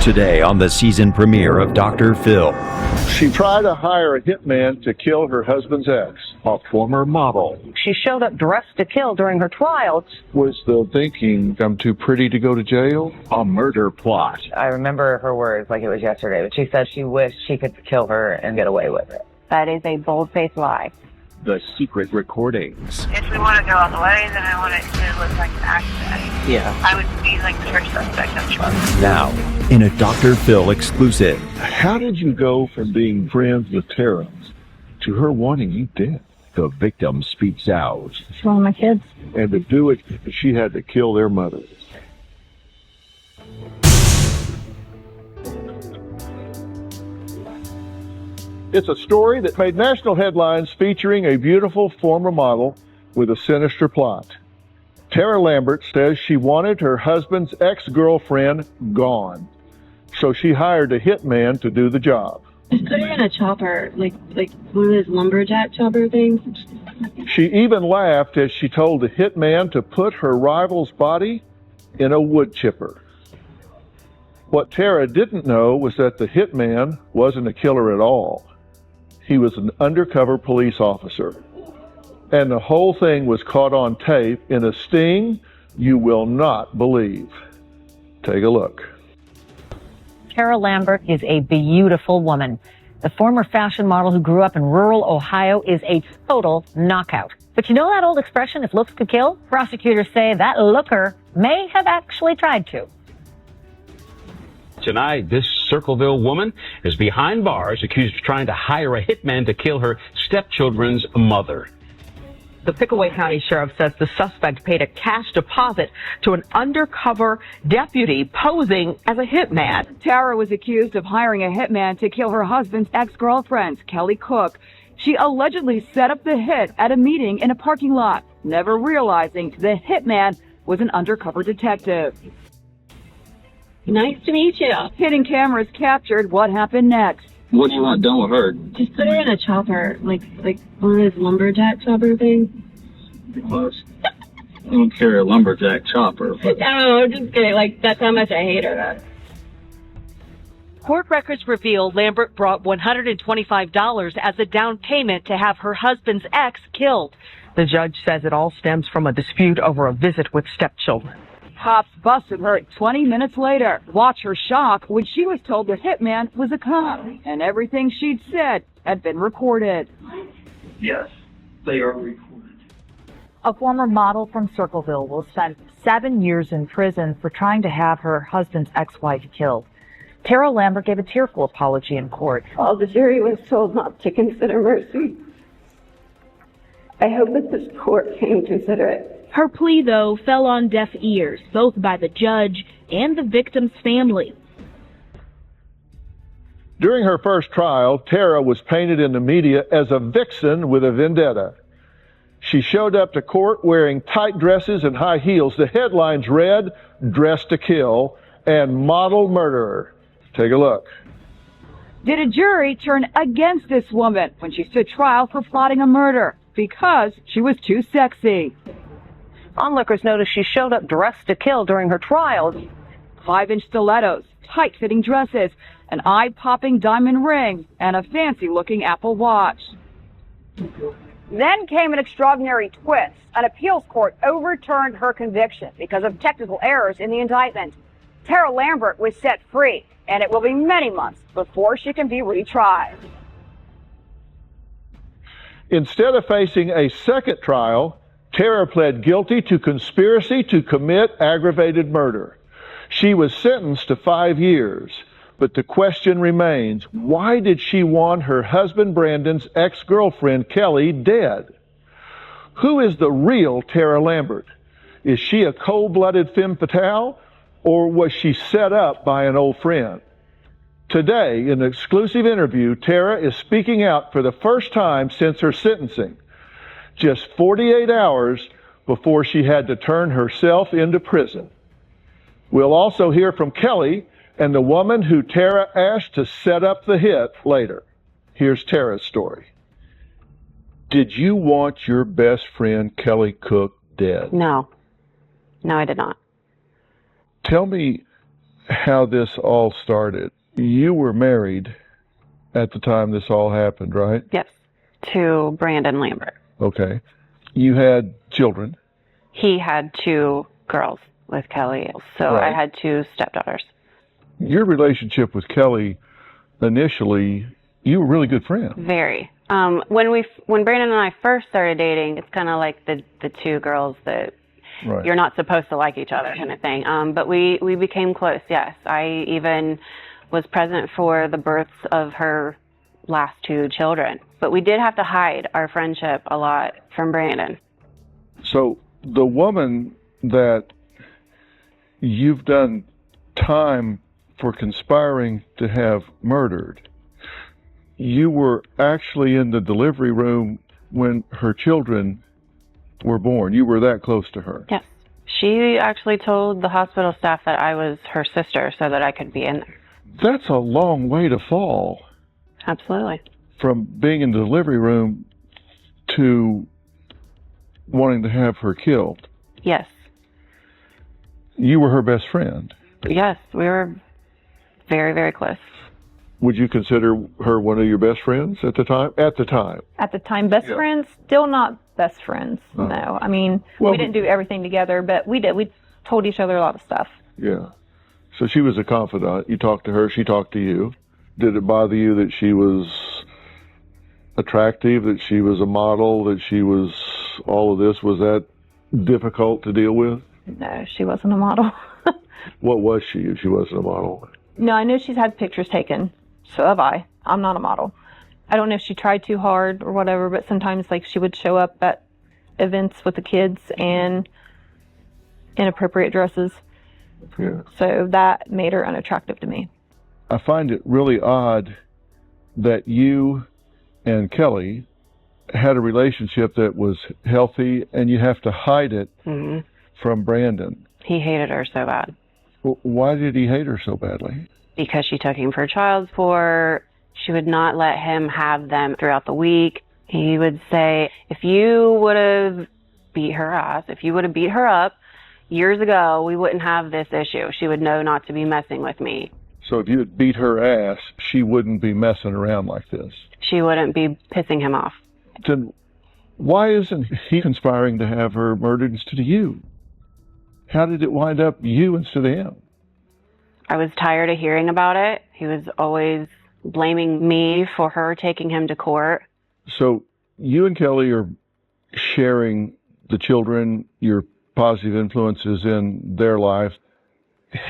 Today on the season premiere of Dr. Phil. She tried to hire a hitman to kill her husband's ex, a former model. She showed up dressed to kill during her trial. Was the thinking, I'm too pretty to go to jail? A murder plot. I remember her words like it was yesterday, but she said she wished she could kill her and get away with it. That is a bold-faced lie. The secret recordings. If we want to go all the way, then I want it to look like an accident. Yeah. I would be like the first suspect, I'm sure. Now, in a Dr. Phil exclusive. How did you go from being friends with Tara to her wanting you dead? The victim speaks out. She's one of my kids. And to do it, she had to kill their mother. It's a story that made national headlines featuring a beautiful former model with a sinister plot. Tara Lambert says she wanted her husband's ex-girlfriend gone, so she hired a hitman to do the job. Just put her in a chopper, like one of those lumberjack chopper things. She even laughed as she told the hitman to put her rival's body in a wood chipper. What Tara didn't know was that the hitman wasn't a killer at all. He was an undercover police officer. And the whole thing was caught on tape in a sting you will not believe. Take a look. Tara Lambert is a beautiful woman. The former fashion model who grew up in rural Ohio is a total knockout. But you know that old expression, if looks could kill? Prosecutors say that looker may have actually tried to. Tonight, this Circleville woman is behind bars accused of trying to hire a hitman to kill her stepchildren's mother. The Pickaway County Sheriff says the suspect paid a cash deposit to an undercover deputy posing as a hitman. Tara was accused of hiring a hitman to kill her husband's ex-girlfriend, Kelly Cook. She allegedly set up the hit at a meeting in a parking lot, never realizing the hitman was an undercover detective. Nice to meet you. Hidden cameras captured what happened next. What do you want done with her? Just put her in a chopper, like one of those lumberjack chopper things. Close. I don't carry a lumberjack chopper. But... No, I'm just kidding. Like, that's how much I hate her. Court records reveal Lambert brought $125 as a down payment to have her husband's ex killed. The judge says it all stems from a dispute over a visit with stepchildren. Cops busted her 20 minutes later. Watch her shock when she was told the hitman was a cop, and everything she'd said had been recorded. Yes, they are recorded. A former model from Circleville will spend 7 years in prison for trying to have her husband's ex-wife killed. Tara Lambert gave a tearful apology in court. Well, the jury was told not to consider mercy. I hope that this court can consider it. Her plea, though, fell on deaf ears, both by the judge and the victim's family. During her first trial, Tara was painted in the media as a vixen with a vendetta. She showed up to court wearing tight dresses and high heels. The headlines read, "Dressed to Kill" and "Model Murderer." Take a look. Did a jury turn against this woman when she stood trial for plotting a murder because she was too sexy? Onlookers noticed she showed up dressed to kill during her trial. 5-inch stilettos, tight-fitting dresses, an eye-popping diamond ring, and a fancy-looking Apple Watch. Then came an extraordinary twist. An appeals court overturned her conviction because of technical errors in the indictment. Tara Lambert was set free, and it will be many months before she can be retried. Instead of facing a second trial, Tara pled guilty to conspiracy to commit aggravated murder. She was sentenced to 5 years, but the question remains, why did she want her husband Brandon's ex-girlfriend Kelly dead? Who is the real Tara Lambert? Is she a cold-blooded femme fatale, or was she set up by an old friend? Today, in an exclusive interview, Tara is speaking out for the first time since her sentencing, just 48 hours before she had to turn herself into prison. We'll also hear from Kelly and the woman who Tara asked to set up the hit later. Here's Tara's story. Did you want your best friend Kelly Cook dead? No. No, I did not. Tell me how this all started. You were married at the time this all happened, right? Yes, to Brandon Lambert. Okay. You had children. He had 2 girls with Kelly, so Right. I had 2 stepdaughters. Your relationship with Kelly, initially, you were really good friends. Very. When Brandon and I first started dating, it's kind of like the 2 girls that Right. you're not supposed to like each other kind of thing. But we became close, yes. I even was present for the births of her last 2 children. But we did have to hide our friendship a lot from Brandon. So the woman that you've done time for conspiring to have murdered, you were actually in the delivery room when her children were born. You were that close to her. Yes. She actually told the hospital staff that I was her sister so that I could be in there. That's a long way to fall Absolutely. from being in the delivery room to wanting to have her killed. Yes. You were her best friend. Yes, we were very, very close. Would you consider her one of your best friends at the time? At the time. At the time, best friends, still not best friends. Oh. No, I mean, Well, we didn't do everything together, but we did. We told each other a lot of stuff. Yeah. So she was a confidant. You talked to her, she talked to you. Did it bother you that she was attractive, that she was a model, that she was all of this? Was that difficult to deal with? No, she wasn't a model. What was she if she wasn't a model? No, I know she's had pictures taken. So have I. I'm not a model. I don't know if she tried too hard or whatever, but sometimes like she would show up at events with the kids and inappropriate dresses. Yeah. So that made her unattractive to me. I find it really odd that you and Kelly had a relationship that was healthy and you have to hide it from Brandon. He hated her so bad. Why did he hate her so badly? Because she took him for child support. She would not let him have them throughout the week. He would say, if you would have beat her ass, if you would have beat her up years ago, we wouldn't have this issue. She would know not to be messing with me. So if you had beat her ass, she wouldn't be messing around like this. She wouldn't be pissing him off. Then why isn't he conspiring to have her murdered instead of you? How did it wind up you instead of him? I was tired of hearing about it. He was always blaming me for her taking him to court. So you and Kelly are sharing the children, your positive influences in their life.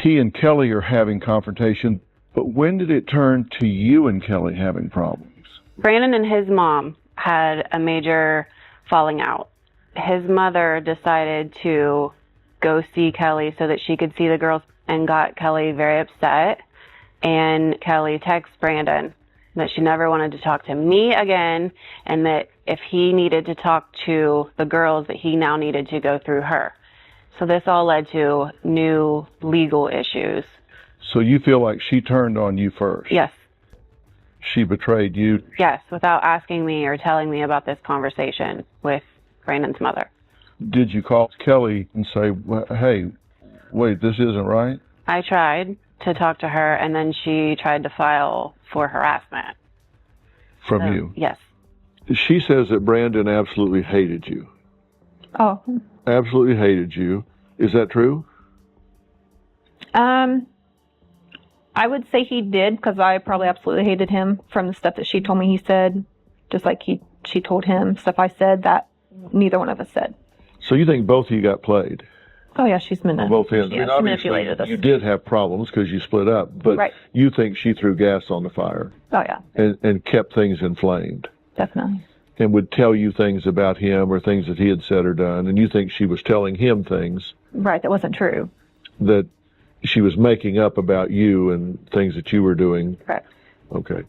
He and Kelly are having confrontation, but when did it turn to you and Kelly having problems? Brandon and his mom had a major falling out. His mother decided to go see Kelly so that she could see the girls and got Kelly very upset. And Kelly texts Brandon that she never wanted to talk to me again and that if he needed to talk to the girls that he now needed to go through her. So this all led to new legal issues. So you feel like she turned on you first? Yes. She betrayed you? Yes, without asking me or telling me about this conversation with Brandon's mother. Did you call Kelly and say, hey, wait, this isn't right? I tried to talk to her, and then she tried to file for harassment. From you? Yes. She says that Brandon absolutely hated you. Oh. Absolutely hated you. Is that true? I would say he did, because I probably absolutely hated him from the stuff that she told me he said, just like she told him stuff I said that neither one of us said. So you think both of you got played? Oh, yeah, she's On both ends. Yeah, I mean, she obviously, manipulated us. you did have problems because you split up, but Right. you think she threw gas on the fire Oh, yeah, and kept things inflamed definitely. and would tell you things about him or things that he had said or done, and you think she was telling him things Right, that wasn't true. that she was making up about you and things that you were doing. Correct. Okay.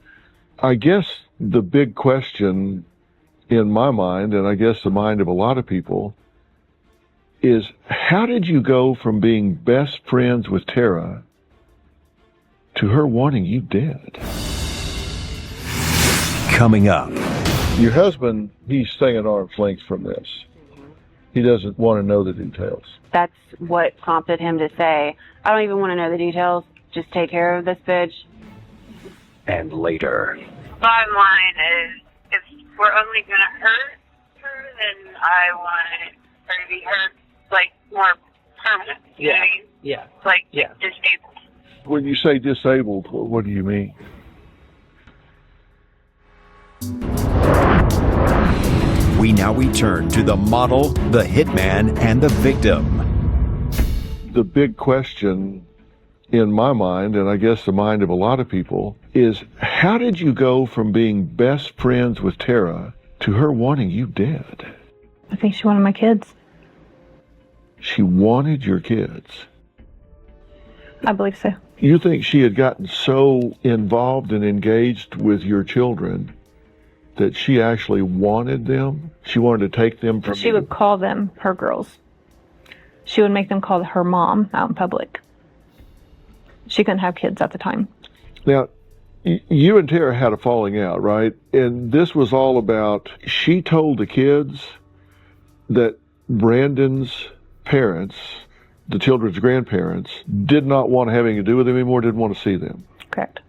I guess the big question in my mind, and I guess the mind of a lot of people, is how did you go from being best friends with Tara to her wanting you dead? Coming up. Your husband, he's staying at arm's length from this. He doesn't want to know the details. That's what prompted him to say, I don't even want to know the details. just take care of this bitch. And later. Bottom line is, if we're only going to hurt her, then I want her to be hurt, like, more permanent. You know what I mean? Yeah. Like, disabled. When you say disabled, what do you mean? We now return to the model, the hitman, and the victim. The big question in my mind, and I guess the mind of a lot of people, is how did you go from being best friends with Tara to her wanting you dead? I think she wanted my kids. She wanted your kids. I believe so. You think she had gotten so involved and engaged with your children that she actually wanted them? She wanted to take them from She would call them her girls. She would make them call her mom out in public. She couldn't have kids at the time. Now, you and Tara had a falling out, right? And this was all about, she told the kids that Brandon's parents, the children's grandparents, did not want to have anything to do with them anymore, didn't want to see them. Correct.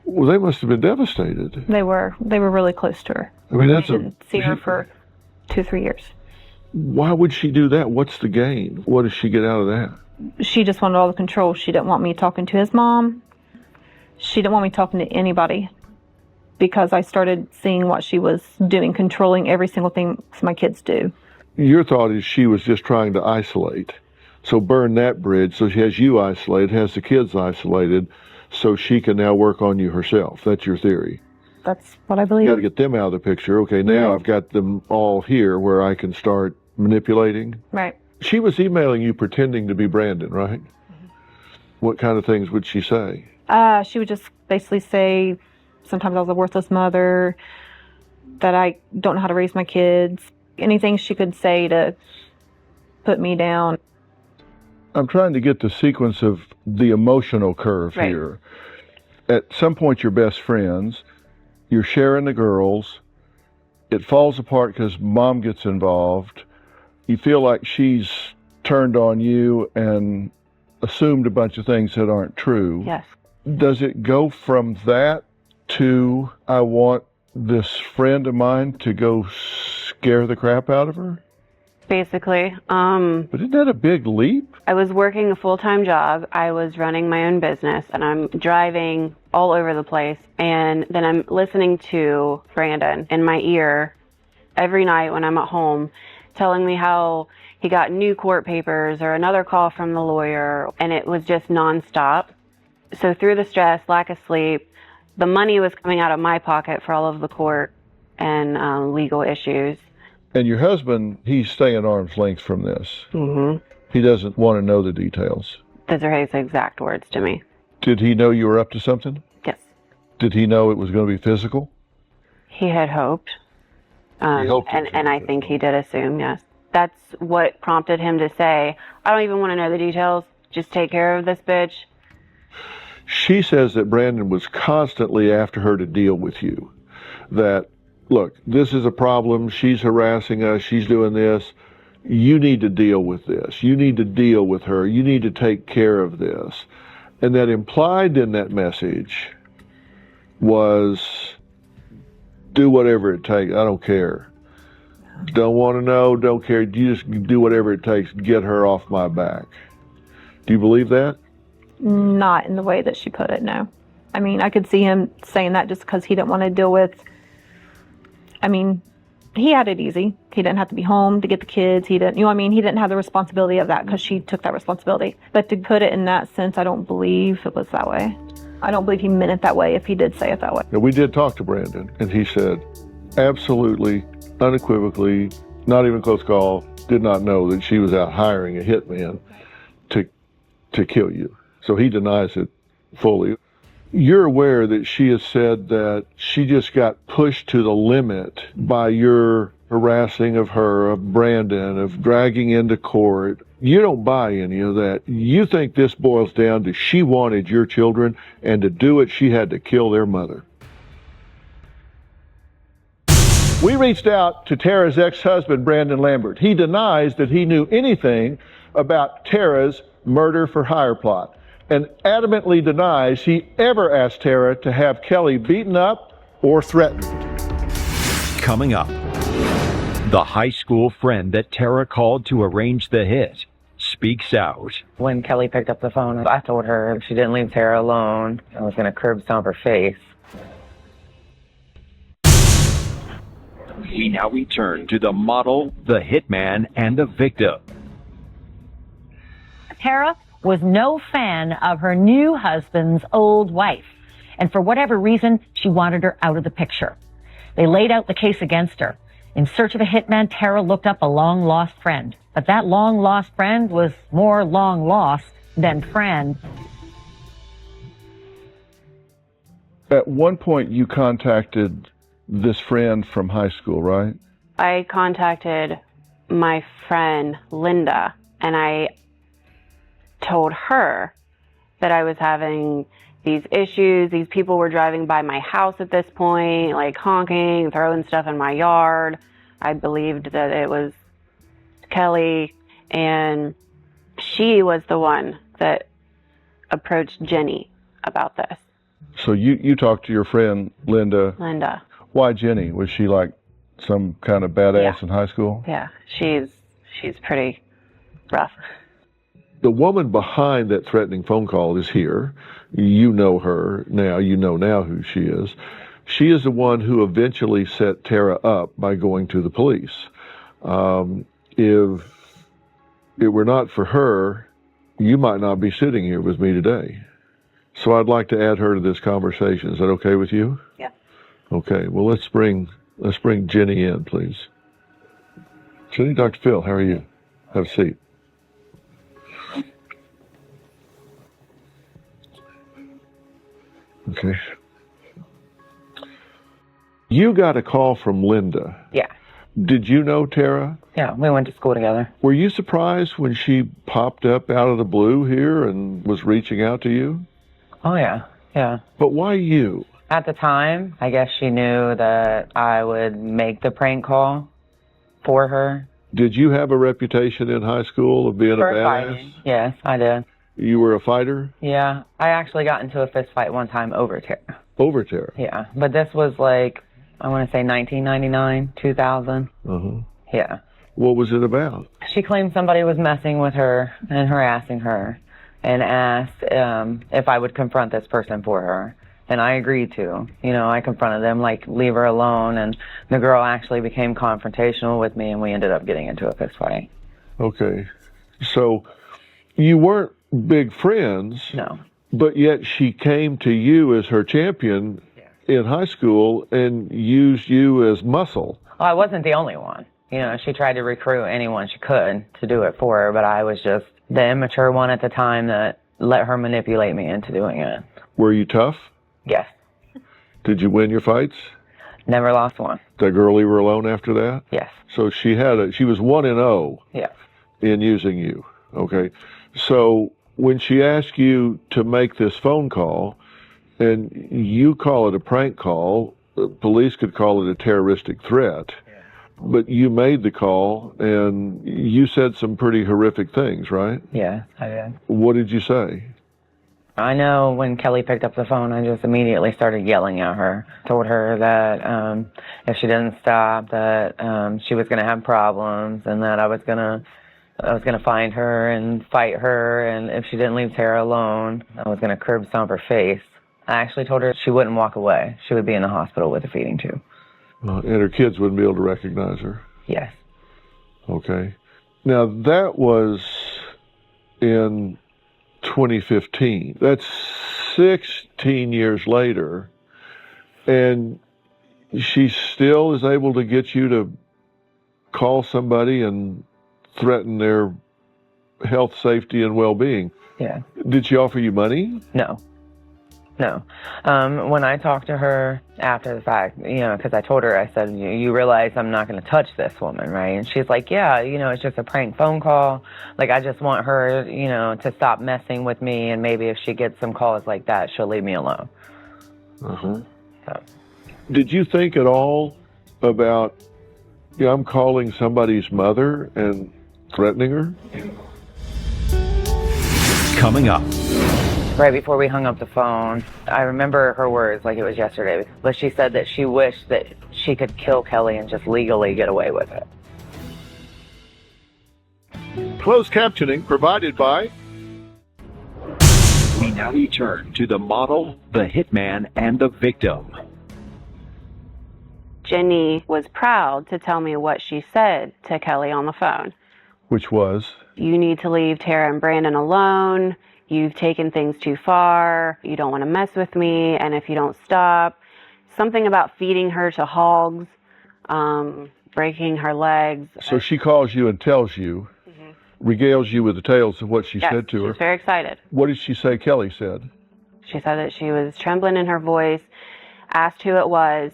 Well, they must have been devastated. They were really close to her. I mean, that's they didn't see her for 2-3 years. Why would she do that? What's the gain? What does she get out of that? She just wanted all the control. She didn't want me talking to his mom. She didn't want me talking to anybody because I started seeing what she was doing, controlling every single thing my kids do. Your thought is she was just trying to isolate. So burn that bridge so she has you isolated, has the kids isolated, so she can now work on you herself. That's your theory. That's what I believe. You got to get them out of the picture. Okay, now I've got them all here where I can start manipulating. Right. She was emailing you pretending to be Brandon, right? Mm-hmm. What kind of things would she say? She would just basically say sometimes I was a worthless mother, that I don't know how to raise my kids, anything she could say to put me down. I'm trying to get the sequence of the emotional curve here. At some point, you're best friends. You're sharing the girls. It falls apart because mom gets involved. You feel like she's turned on you and assumed a bunch of things that aren't true. Yes. Does it go from that to I want this friend of mine to go scare the crap out of her? Basically. But isn't that a big leap? I was working a full-time job. I was running my own business, and I'm driving all over the place. And then I'm listening to Brandon in my ear every night when I'm at home, telling me how he got new court papers or another call from the lawyer, and it was just nonstop. So through the stress, lack of sleep, the money was coming out of my pocket for all of the court and legal issues. And your husband, he's staying arm's length from this. Mm-hmm. He doesn't want to know the details. Those are his exact words to me. Did he know you were up to something? Yes. Did he know it was going to be physical? He had hoped. He hoped and I think he did assume, yes. That's what prompted him to say, I don't even want to know the details. Just take care of this bitch. She says that Brandon was constantly after her to deal with you. That, look, this is a problem. She's harassing us. She's doing this. You need to deal with this. You need to deal with her. You need to take care of this. And that implied in that message was, do whatever it takes. I don't care. Don't want to know. Don't care. You just do whatever it takes. Get her off my back. Do you believe that? Not in the way that she put it, no. I mean, I could see him saying that just because he didn't want to deal with, I mean, he had it easy. He didn't have to be home to get the kids. He didn't, you know what I mean? He didn't have the responsibility of that because she took that responsibility. But to put it in that sense, I don't believe it was that way. I don't believe he meant it that way if he did say it that way. Now, we did talk to Brandon, and he said, absolutely, unequivocally, not even close call, did not know that she was out hiring a hitman to kill you. So he denies it fully. You're aware that she has said that she just got pushed to the limit by your harassing of her, of Brandon, of dragging into court. You don't buy any of that. You think this boils down to she wanted your children, and to do it, she had to kill their mother. We reached out to Tara's ex-husband, Brandon Lambert. He denies that he knew anything about Tara's murder for hire plot. and adamantly denies he ever asked Tara to have Kelly beaten up or threatened. Coming up, the high school friend that Tara called to arrange the hit speaks out. When Kelly picked up the phone, I told her if she didn't leave Tara alone, I was going to curb stomp her face. We now return to the model, the hitman, and the victim. Tara was no fan of her new husband's old wife, and for whatever reason, she wanted her out of the picture. They laid out the case against her. In search of a hitman, Tara looked up a long-lost friend. But that long-lost friend was more long-lost than friend. At one point, you contacted this friend from high school, right? I contacted my friend Linda, and I told her that I was having these issues. These people were driving by my house at this point, like honking, throwing stuff in my yard. I believed that it was Kelly, and she was the one that approached Jenny about this. So you talked to your friend Linda. Linda. Why Jenny? Was she like some kind of badass in high school? Yeah, she's pretty rough. The woman behind that threatening phone call is here. You know her now. You know now who she is. She is the one who eventually set Tara up by going to the police. If it were not for her, you might not be sitting here with me today. So I'd like to add her to this conversation. Is that okay with you? Yeah. Okay. Well, let's bring Jenny in, please. Jenny, Dr. Phil, how are you? Have a seat. Okay. You got a call from Linda. Yeah. Did you know Tara? Yeah, we went to school together. Were you surprised when she popped up out of the blue here and was reaching out to you? Oh, yeah. Yeah. But why you? At the time, I guess she knew that I would make the prank call for her. Did you have a reputation in high school of being a badass? Fighting. Yes, I did. You were a fighter? Yeah. I actually got into a fist fight one time over Tara. Over Tara? Yeah. But this was like, I want to say 1999, 2000. Uh-huh. Yeah. What was it about? She claimed somebody was messing with her and harassing her and asked if I would confront this person for her. And I agreed to. You know, I confronted them, like, leave her alone. And the girl actually became confrontational with me, and we ended up getting into a fist fight. Okay. So you weren't big friends. No. But yet she came to you as her champion in high school and used you as muscle. Well, I wasn't the only one. You know, she tried to recruit anyone she could to do it for her, but I was just the immature one at the time that let her manipulate me into doing it. Were you tough? Yes. Did you win your fights? Never lost one. That girl leave her alone after that? Yes. So she was 1-0 in using you. Okay. So when she asked you to make this phone call, and you call it a prank call, the police could call it a terroristic threat, but you made the call and you said some pretty horrific things, right? Yeah, I did. What did you say? I know when Kelly picked up the phone, I just immediately started yelling at her. Told her that if she didn't stop, that she was going to have problems, and that I was going to find her and fight her, and if she didn't leave Tara alone, I was going to curb stomp her face. I actually told her she wouldn't walk away. She would be in the hospital with a feeding tube. And her kids wouldn't be able to recognize her? Yes. Okay. Now, that was in 2015. That's 16 years later, and she still is able to get you to call somebody and threaten their health, safety, and well-being. Yeah. Did she offer you money? No. No. When I talked to her after the fact, you know, because I told her, I said, you realize I'm not going to touch this woman, right? And she's like, yeah, you know, it's just a prank phone call. Like, I just want her, you know, to stop messing with me, and maybe if she gets some calls like that, she'll leave me alone. Uh-huh. So. Did you think at all about, I'm calling somebody's mother and threatening her? Coming up, Right before we hung up the phone, I remember her words like it was yesterday, but she said that she wished that she could kill Kelly and just legally get away with it. Closed captioning provided by... We now return to the model, the hitman, and the victim. Jenny was proud to tell me what she said to Kelly on the phone. Which was? You need to leave Tara and Brandon alone. You've taken things too far. You don't want to mess with me. And if you don't stop, something about feeding her to hogs, breaking her legs. So she calls you and tells you, regales you with the tales of what she Yes, said to her. She's very excited. What did she say Kelly said? She said that she was trembling in her voice, asked who it was,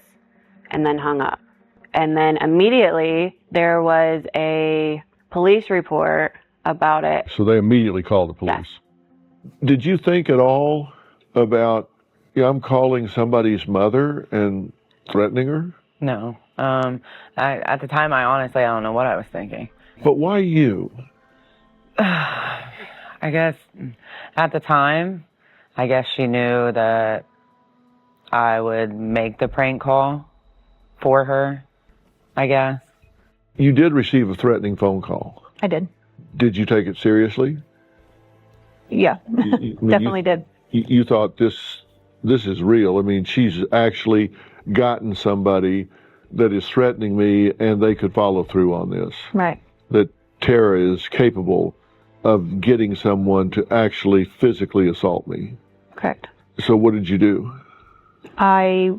and then hung up. And then immediately there was a police report about it. So they immediately called the police. Yes. Did you think at all about, I'm calling somebody's mother and threatening her? No. At the time, I don't know what I was thinking. But why you? I guess at the time, I guess she knew that I would make the prank call for her, I guess. You did receive a threatening phone call. I did. Did you take it seriously? Yeah, definitely did. You thought this is real. I mean, she's actually gotten somebody that is threatening me, and they could follow through on this. Right. That Tara is capable of getting someone to actually physically assault me. Correct. So what did you do? I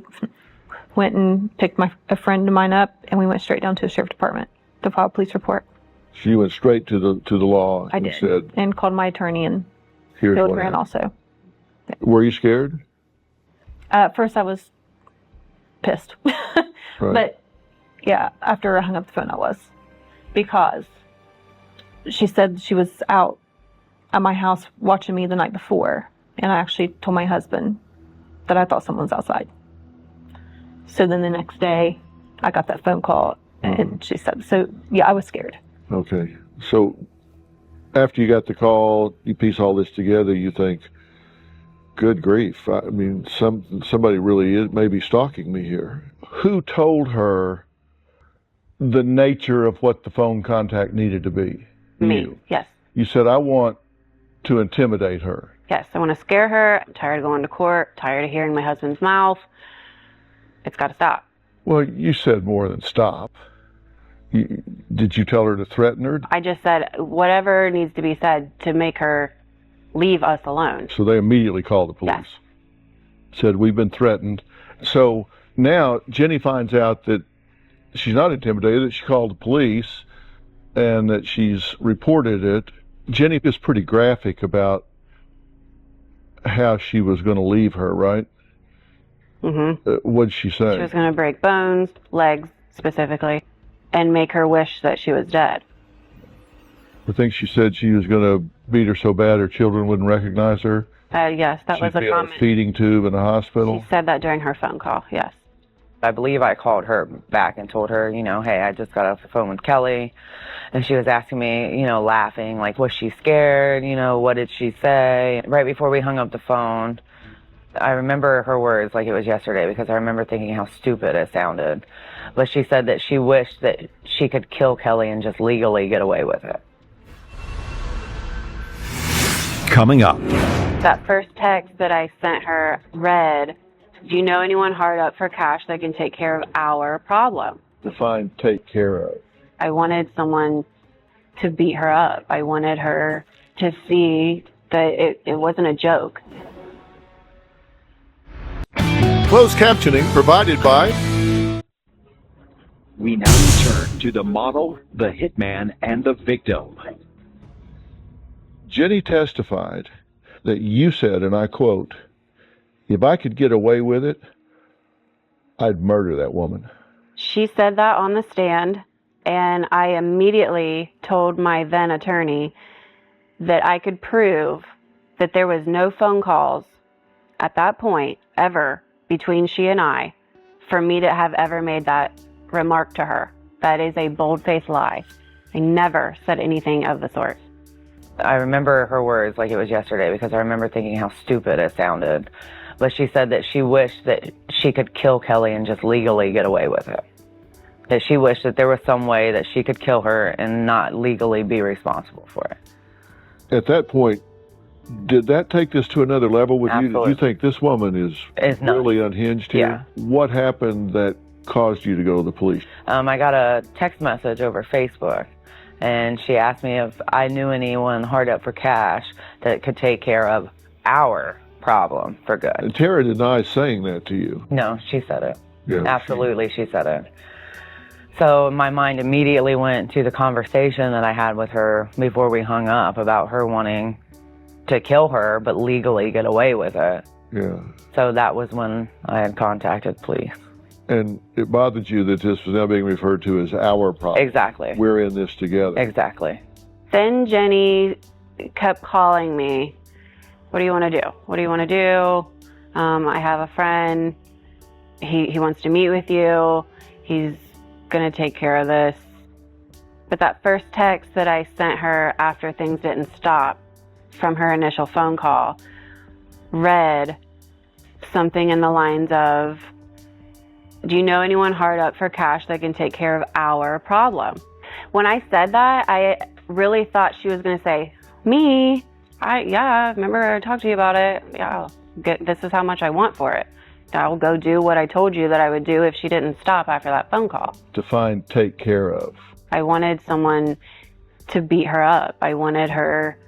went and picked a friend of mine up, and we went straight down to the sheriff's department to file a police report. So you went straight to the law I and did. said, And called my attorney and here's filled what her in happened. also. Were you scared? At first I was pissed. Right. But yeah, after I hung up the phone I was. Because she said she was out at my house watching me the night before. And I actually told my husband that I thought someone was outside. So then the next day I got that phone call and she said, so yeah, I was scared. Okay. So after you got the call, you piece all this together, you think, good grief. I mean, somebody really is maybe stalking me here. Who told her the nature of what the phone contact needed to be? Me, You. yes. You said, I want to intimidate her. Yes, I want to scare her. I'm tired of going to court, tired of hearing my husband's mouth. It's got to stop. Well, you said more than stop. Did you tell her to threaten her? I just said whatever needs to be said to make her leave us alone. So they immediately called the police. Yes. Said, we've been threatened. So now Jenny finds out that she's not intimidated, that she called the police and that she's reported it. Jenny is pretty graphic about how she was going to leave her, right? Mm-hmm. What'd she say? She was going to break bones, legs specifically, and make her wish that she was dead. I think she said she was going to beat her so bad her children wouldn't recognize her. Yes, that was a She'd be on comment. a feeding tube in a hospital. She said that during her phone call, yes. I believe I called her back and told her, hey, I just got off the phone with Kelly. And she was asking me, laughing, like, was she scared? What did she say? Right before we hung up the phone, I remember her words like it was yesterday because I remember thinking how stupid it sounded. But she said that she wished that she could kill Kelly and just legally get away with it. Coming up. That first text that I sent her read, do you know anyone hard up for cash that can take care of our problem? Define take care of. I wanted someone to beat her up. I wanted her to see that it wasn't a joke. Closed captioning provided by... We now return to the model, the hitman, and the victim. Jenny testified that you said, and I quote, if I could get away with it, I'd murder that woman. She said that on the stand, and I immediately told my then attorney that I could prove that there was no phone calls at that point ever between she and I for me to have ever made that remark to her. That is a bold-faced lie. I never said anything of the sort. I remember her words like it was yesterday because I remember thinking how stupid it sounded. But she said that she wished that she could kill Kelly and just legally get away with it. That she wished that there was some way that she could kill her and not legally be responsible for it. At that point, did that take this to another level with Absolutely. you? Did you think this woman is really unhinged here? Yeah. What happened that caused you to go to the police? I got a text message over Facebook, and she asked me if I knew anyone hard up for cash that could take care of our problem for good. And Tara denies saying that to you. No, she said it. Yeah. Absolutely, she said it. So my mind immediately went to the conversation that I had with her before we hung up about her wanting to kill her, but legally get away with it. Yeah. So that was when I had contacted police. And it bothered you that this was now being referred to as our problem. Exactly. We're in this together. Exactly. Then Jenny kept calling me. What do you want to do? What do you want to do? I have a friend. He wants to meet with you. He's going to take care of this. But that first text that I sent her after things didn't stop from her initial phone call read something in the lines of, do you know anyone hard up for cash that can take care of our problem? When I said that, I really thought she was going to say, me? Yeah, remember I talked to you about it. Yeah, this is how much I want for it. I'll go do what I told you that I would do if she didn't stop after that phone call. Define take care of. I wanted someone to beat her up. I wanted her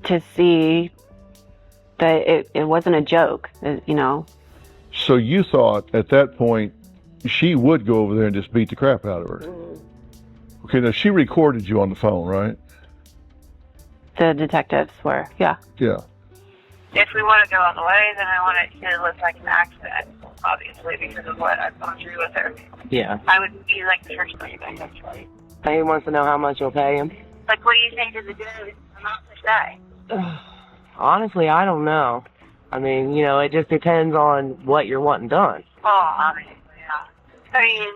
to see that it wasn't a joke, you know. So you thought at that point she would go over there and just beat the crap out of her. Okay, now she recorded you on the phone, right? The detectives were, yeah. Yeah. If we want to go all the way, then I want it to look like an accident, obviously, because of what I've gone through with her. Yeah. I would be like the first person I touch right. He wants to know how much you'll pay him. Like, what do you think is a good amount to say? Honestly, I don't know. I mean, you know, it just depends on what you're wanting done. Oh, obviously, yeah. I mean,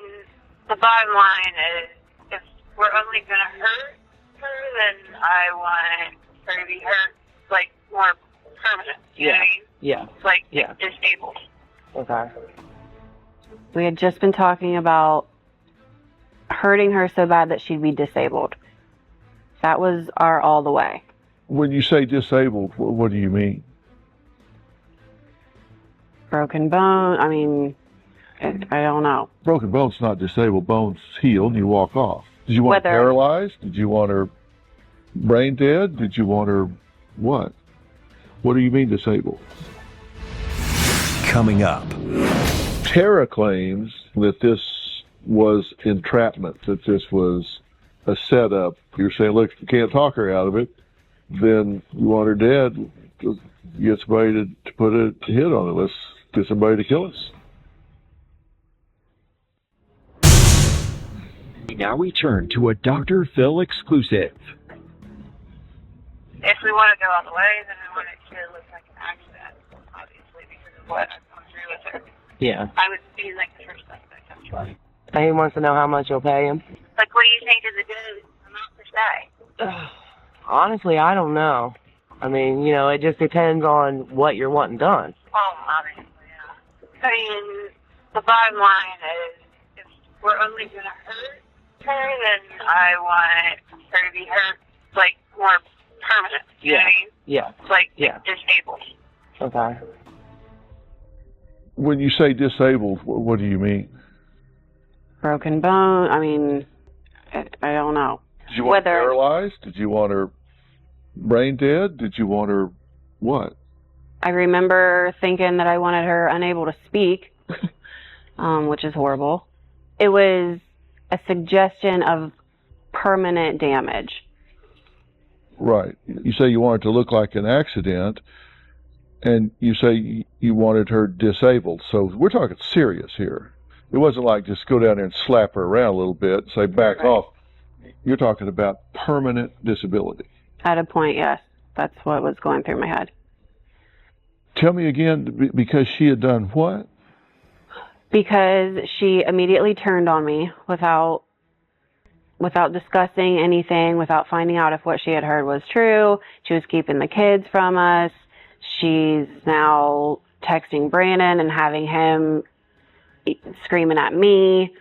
the bottom line is, if we're only going to hurt her, then I want her to be hurt, like, more permanent. You know what I mean? Yeah. Like, Yeah. disabled. Okay. We had just been talking about hurting her so bad that she'd be disabled. That was our all the way. When you say disabled, what do you mean? Broken bone, I mean, I don't know. Broken bone's not disabled. Bone's healed and you walk off. Did you want her paralyzed? Did you want her brain dead? Did you want her what? What do you mean disabled? Coming up. Tara claims that this was entrapment, that this was a setup. You're saying, look, if you can't talk her out of it, then you want her dead. Get somebody to put a hit on it. Let's get somebody to kill us. We now return to a Dr. Phil exclusive. If we want to go all the way, then I want it to look like an accident, obviously, because of what I've gone through with her. Yeah. I would be like the first person I touch right. He wants to know how much you'll pay him. Like, what do you think is a good amount to say? Honestly, I don't know. I mean, you know, it just depends on what you're wanting done. Oh, obviously, yeah. I mean, the bottom line is, if we're only going to hurt her, then I want her to be hurt, like, more permanent. You know what I mean? Yeah. Like, Yeah. disabled. Okay. When you say disabled, what do you mean? Broken bone, I mean, I don't know. Did you want her paralyzed? Did you want her brain dead? Did you want her what? I remember thinking that I wanted her unable to speak, which is horrible. It was a suggestion of permanent damage. Right. You say you want it to look like an accident, and you say you wanted her disabled. So we're talking serious here. It wasn't like just go down there and slap her around a little bit and say back off. You're talking about permanent disability. At a point, yes. That's what was going through my head. Tell me again, because she had done what? Because she immediately turned on me without without discussing anything, without finding out if what she had heard was true. She was keeping the kids from us. She's now texting Brandon and having him screaming at me.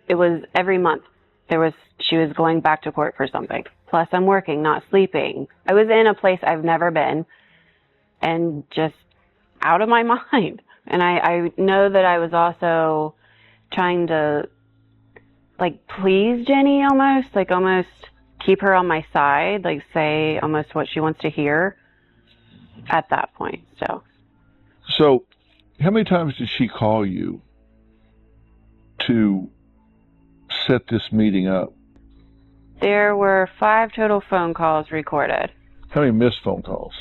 It was every month. She was going back to court for something. Plus I'm working, not sleeping. I was in a place I've never been and just out of my mind. And I know that I was also trying to like please Jenny almost keep her on my side, like say almost what she wants to hear at that point. So how many times did she call you to set this meeting up? There were 5 total phone calls recorded. How many missed phone calls?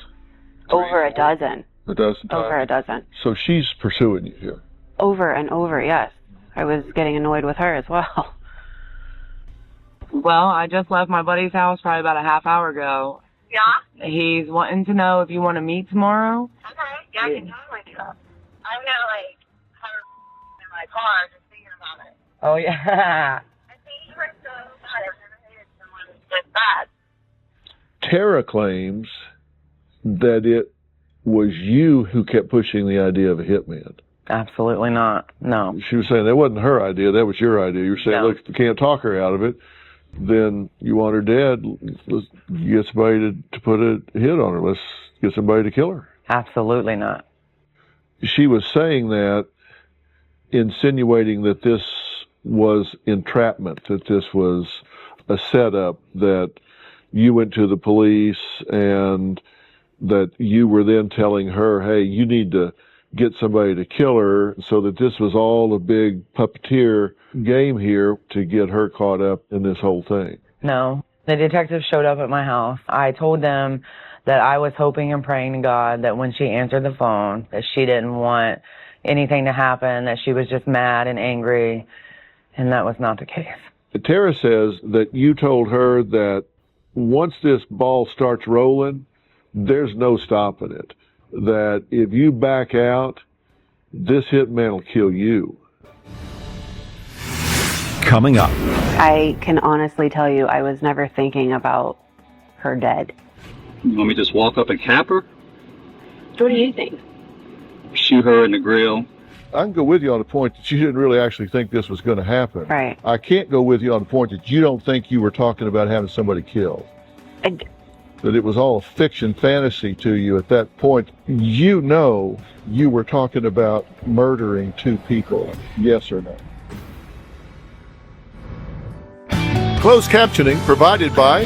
Over a dozen. A dozen times? Over a dozen. So she's pursuing you here? Over and over, yes. I was getting annoyed with her as well. Well, I just left my buddy's house probably about a half hour ago. Yeah? He's wanting to know if you want to meet tomorrow. Okay, yeah, I can totally do that. I'm gonna, like, have her in my car just thinking about it. Oh, yeah. I think you were so bad. I've never hated someone this bad. Tara claims that it was you who kept pushing the idea of a hitman. Absolutely not. No. She was saying that wasn't her idea, that was your idea. You were saying, No. look, if you can't talk her out of it, then you want her dead, let's get somebody to put a hit on her. Let's get somebody to kill her. Absolutely not. She was saying that, insinuating that this was entrapment, that this was a setup, that you went to the police and that you were then telling her, hey, you need to get somebody to kill her, so that this was all a big puppeteer game here to get her caught up in this whole thing. No. The detectives showed up at my house. I told them that I was hoping and praying to God that when she answered the phone, that she didn't want anything to happen, that she was just mad and angry, and that was not the case. Tara says that you told her that once this ball starts rolling, there's no stopping it. That if you back out, this hitman will kill you. Coming up. I can honestly tell you I was never thinking about her dead. You want me to just walk up and cap her? What do you think? Shoot her in the grill? I can go with you on the point that you didn't really actually think this was going to happen. Right. I can't go with you on the point that you don't think you were talking about having somebody killed. That it was all a fiction fantasy to you at that point. You know you were talking about murdering 2 people. Yes or no? Closed captioning provided by...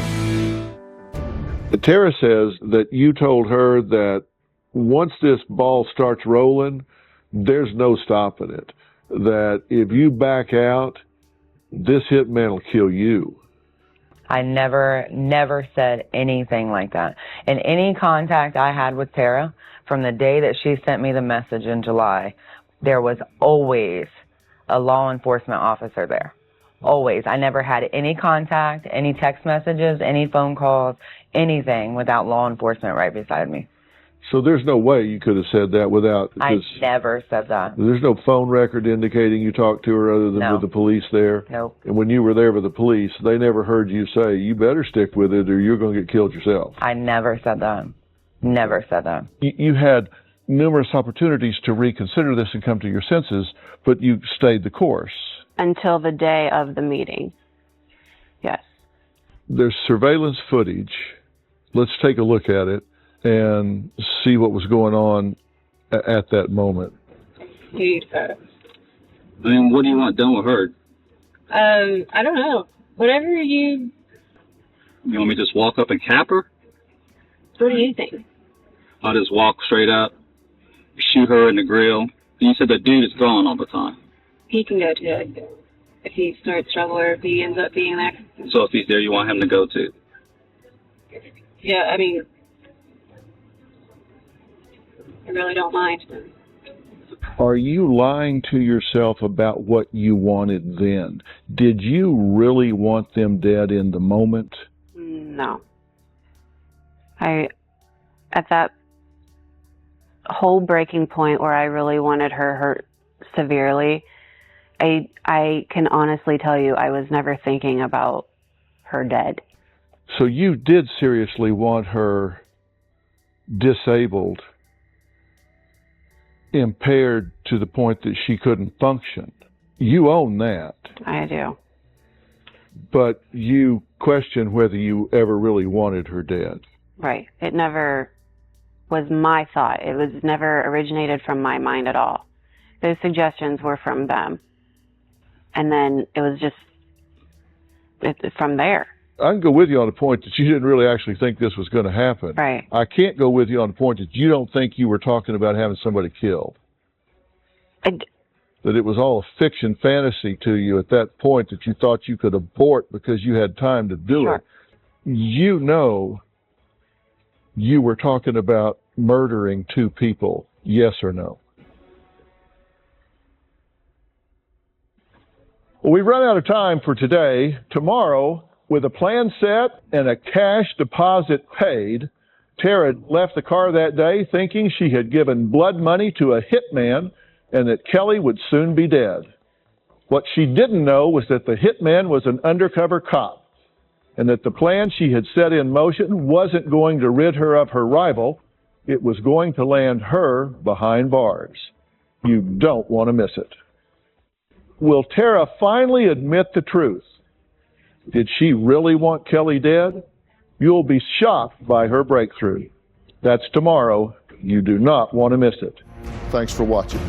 Tara says that you told her that once this ball starts rolling, there's no stopping it. That if you back out, this hitman will kill you. I never said anything like that. In any contact I had with Tara, from the day that she sent me the message in July, there was always a law enforcement officer there. Always. I never had any contact, any text messages, any phone calls, anything without law enforcement right beside me. So there's no way you could have said that without... I never said that. There's no phone record indicating you talked to her other than with the police there? Nope. And when you were there with the police, they never heard you say, you better stick with it or you're going to get killed yourself. I never said that. Never said that. You had numerous opportunities to reconsider this and come to your senses, but you stayed the course. Until the day of the meeting. Yes. There's surveillance footage. Let's take a look at it and see what was going on at that moment. I mean, what do you want done with her? I don't know. Whatever you... You want me to just walk up and cap her? What do you think? I'll just walk straight up, shoot her in the grill. And you said the dude is gone all the time. He can go to it if he starts trouble or if he ends up being there. So if he's there, you want him to go too? Yeah, I mean... I really don't mind. Are you lying to yourself about what you wanted then? Did you really want them dead in the moment? No. At that whole breaking point where I really wanted her hurt severely, I can honestly tell you I was never thinking about her dead. So you did seriously want her disabled, impaired to the point that she couldn't function. You own that. I do. But you question whether you ever really wanted her dead. Right. It never was my thought. It was never originated from my mind at all. Those suggestions were from them. And then it was just from there. I can go with you on the point that you didn't really actually think this was going to happen. Right. I can't go with you on the point that you don't think you were talking about having somebody killed. That it was all a fiction fantasy to you at that point, that you thought you could abort because you had time to do it. You know you were talking about murdering 2 people, yes or no? Well, we've run out of time for today. Tomorrow, with a plan set and a cash deposit paid, Tara left the car that day thinking she had given blood money to a hitman and that Kelly would soon be dead. What she didn't know was that the hitman was an undercover cop, and that the plan she had set in motion wasn't going to rid her of her rival. It was going to land her behind bars. You don't want to miss it. Will Tara finally admit the truth? Did she really want Kelly dead? You'll be shocked by her breakthrough. That's tomorrow. You do not want to miss it. Thanks for watching.